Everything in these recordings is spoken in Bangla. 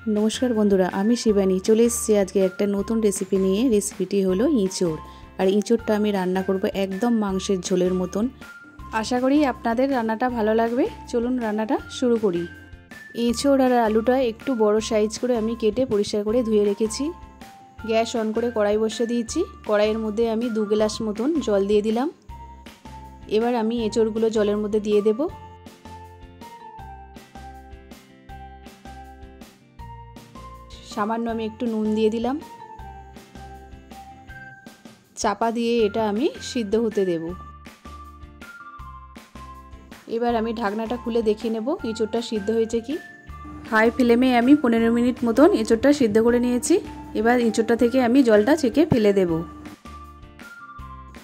नमस्कार बंधुरा आमी शिवानी चले एसेछि आज के एक नतून रेसिपि निये। रेसिपिटी हलो इँचड़ और इँचड़टा आमी रान्ना करब एकदम मांसेर झोलेर मतन। आशा करी आपनादेर रान्नाटा भालो लागबे। चलुन रान्नाटा शुरू करी। इँचड़ और आलूटा एकटू बड़ो साइज करे आमी केटे परिष्कार करे धुए रेखेछि। गैस अन करे कड़ाई बसिए दिएछि। कड़ाइयेर मध्य आमी 2 ग्लास मतन जल दिए दिलाम। एबार आमी इँचड़गुलो जलेर मध्य दिए देब। सामान्य आमी एकटू नुन दिए दिलाम। चापा दिए एटा आमी सिद्ध होते देब। एबार आमी ढाकनाटा खुले देखिए नेब इँचड़टा सिद्ध हयेछे कि। हाई फ्लेमे आमी 15 मिनट मतन इँचड़टा सिद्ध करे निয়েছি। एबार इँचड़टा थेके आमी जलटा छेके फेले देब।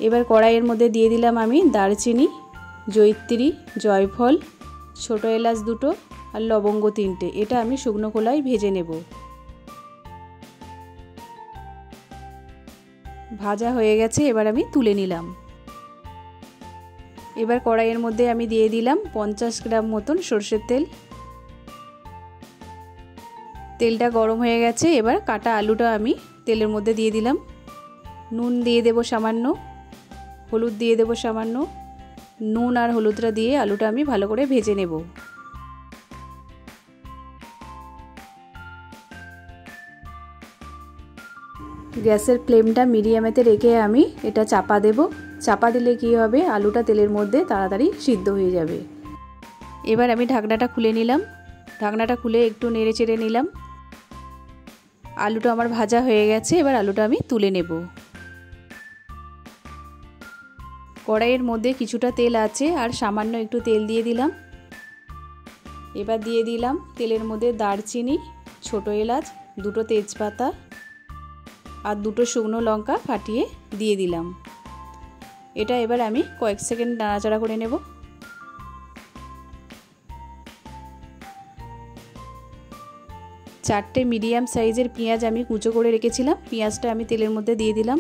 एबार कड़ाइयेर मध्य दिए दिलाम आमी दारचिनी, जयित्री, जयफल, छोटो एलाच दुटो और लवंग 3टे। एटा आमी शुकनो खোलाय भेजे नेब। भाजा हो गेছে। এবার আমি তুলে নিলাম। এবার কড়াইয়ের মধ্যে আমি দিয়ে দিলাম 50 গ্রাম মতন সরষের তেল। তেলটা গরম হয়ে গেছে। এবার কাটা আলুটা আমি তেলের মধ্যে দিয়ে দিলাম। নুন দিয়ে দেব সামান্য, হলুদ দিয়ে দেব সামান্য। নুন আর হলুদটা দিয়ে আলুটা আমি ভালো করে ভেজে নেব। গ্যাসের ফ্লেমটা মিডিয়ামেতে রেখে আমি এটা চাপা দেব। চাপা দিলে কি হবে, আলুটা তেলের মধ্যে তাড়াতাড়ি সিদ্ধ হয়ে যাবে। এবার আমি ঢাকনাটা খুলে নিলাম। ঢাকনাটা খুলে একটু নেড়ে চেড়ে নিলাম। আলুটা আমার ভাজা হয়ে গেছে। এবার আলুটা আমি তুলে নেব। কড়াইয়ের মধ্যে কিছুটা তেল আছে আর সামান্য একটু তেল দিয়ে দিলাম। এবার দিয়ে দিলাম তেলের মধ্যে দারচিনি, ছোটো এলাচ, দুটো তেজপাতা আর দুটো শুকনো লঙ্কা ফাটিয়ে দিয়ে দিলাম। এটা এবার আমি কয়েক সেকেন্ড নাড়াচাড়া করে নেব। চারটে মিডিয়াম সাইজের পেঁয়াজ আমি কুচো করে রেখেছিলাম। পেঁয়াজটা আমি তেলের মধ্যে দিয়ে দিলাম।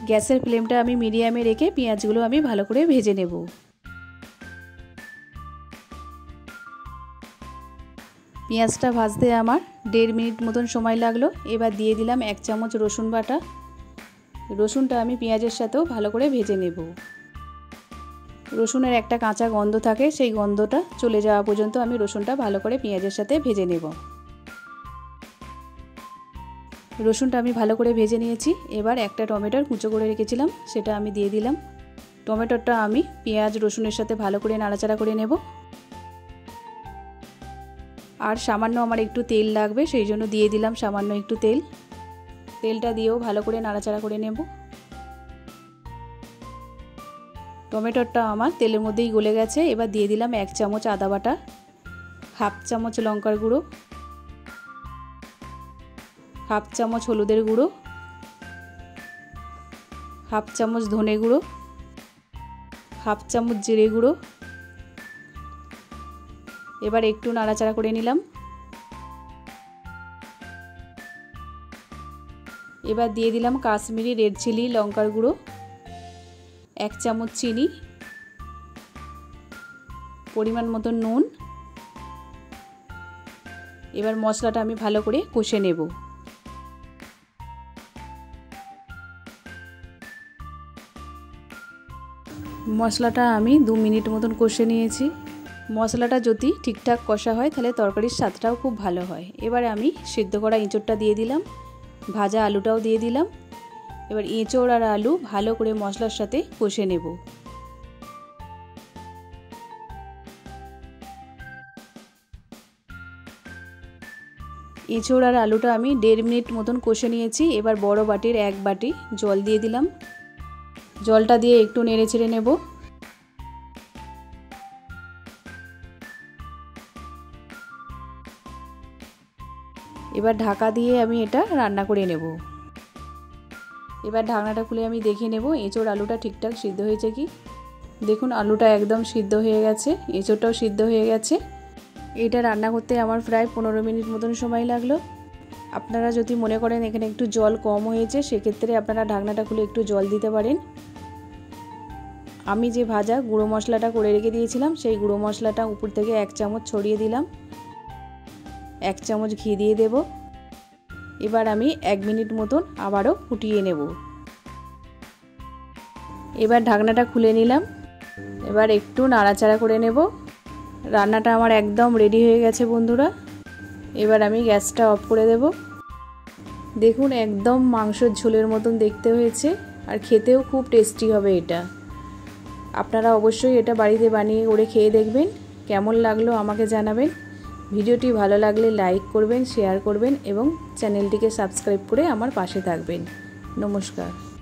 গ্যাসের ফ্লেমটা আমি মিডিয়ামে রেখে পেঁয়াজগুলো আমি ভালো করে ভেজে নেব। পেঁয়াজটা ভাজতে আমার 1.5 মিনিট মতন সময় লাগলো। এবার দিয়ে দিলাম 1 চামচ রসুন বাটা। রসুনটা আমি পেঁয়াজের সাথেও ভালো করে ভেজে নেব। রসুনের একটা কাঁচা গন্ধ থাকে, সেই গন্ধটা চলে যাওয়া পর্যন্ত আমি রসুনটা ভালো করে পেঁয়াজের সাথে ভেজে নেব। রসুনটা আমি ভালো করে ভেজে নিয়েছি। এবার একটা টমেটোর কুচো করে রেখেছিলাম, সেটা আমি দিয়ে দিলাম। টমেটোটা আমি পেঁয়াজ রসুনের সাথে ভালো করে নাড়াচাড়া করে নেব। আর সামান্য আমার একটু তেল লাগবে, সেই জন্য দিয়ে দিলাম সামান্য একটু তেল। তেলটা দিয়েও ভালো করে নাড়াচাড়া করে নেব। টমেটোটা আমার তেলের মধ্যেই গলে গেছে। এবার দিয়ে দিলাম 1 চামচ আদা বাটা, 1/2 চামচ লঙ্কার গুঁড়ো, 1/2 চামচ হলুদের গুঁড়ো, 1/2 চামচ ধনে গুঁড়ো, 1/2 চামচ জিরে গুঁড়ো। এবার একটু নাড়াচাড়া করে নিলাম। এবার দিয়ে দিলাম কাশ্মীরি রেড চিলি লঙ্কার গুঁড়ো, 1 চামচ চিনি, পরিমাণ মতো নুন। এবার মশলাটা আমি ভালো করে কষে নেব। মশলাটা আমি 2 মিনিট মতন কষে নিয়েছি। মশলাটা যদি ঠিকঠাক কষা হয় তাহলে তরকারির স্বাদটাও খুব ভালো হয়। এবার আমি সিদ্ধ করা ইঁচড়টা দিয়ে দিলাম, ভাজা আলুটাও দিয়ে দিলাম। এবার ইঁচড় আর আলু ভালো করে মশলার সাথে কষে নেব। ইঁচড় আর আলুটা আমি 1.5 মিনিট মতন কষে নিয়েছি। এবার বড় বাটির 1 বাটি জল দিয়ে দিলাম। জলটা দিয়ে একটু নেড়ে চেড়ে নেব। এবার ঢাকা দিয়ে আমি এটা রান্না করে নেব। এবার ঢাকনাটা খুলে আমি দেখে নেব এঁচড় আলুটা ঠিকঠাক সিদ্ধ হয়েছে কি। দেখুন আলুটা একদম সিদ্ধ হয়ে গেছে, এঁচড়টাও সিদ্ধ হয়ে গেছে। এটা রান্না করতে আমার প্রায় 15 মিনিট মতন সময় লাগলো। আপনারা যদি মনে করেন এখানে একটু জল কম হয়েছে, সেক্ষেত্রে আপনারা ঢাকনাটা খুলে একটু জল দিতে পারেন। আমি যে ভাজা গুঁড়ো মশলাটা করে রেখে দিয়েছিলাম, সেই গুঁড়ো মশলাটা উপর থেকে 1 চামচ ছড়িয়ে দিলাম। 1 চামচ ঘি দিয়ে দেব। এবার আমি 1 মিনিট মতন আবারও ফুটিয়ে নেব। এবার ঢাকনাটা খুলে নিলাম। এবার একটু নাড়াচাড়া করে নেব। রান্নাটা আমার একদম রেডি হয়ে গেছে বন্ধুরা। এবার আমি গ্যাসটা অফ করে দেব। দেখুন একদম মাংসের ঝোলের মতন দেখতে হয়েছে আর খেতেও খুব টেস্টি হবে এটা। আপনারা অবশ্যই এটা বাড়িতে বানিয়ে করে খেয়ে দেখবেন। কেমন লাগলো আমাকে জানাবেন। ভিডিওটি ভালো লাগলে লাইক করবেন, শেয়ার করবেন এবং চ্যানেলটিকে সাবস্ক্রাইব করে আমার পাশে থাকবেন। নমস্কার।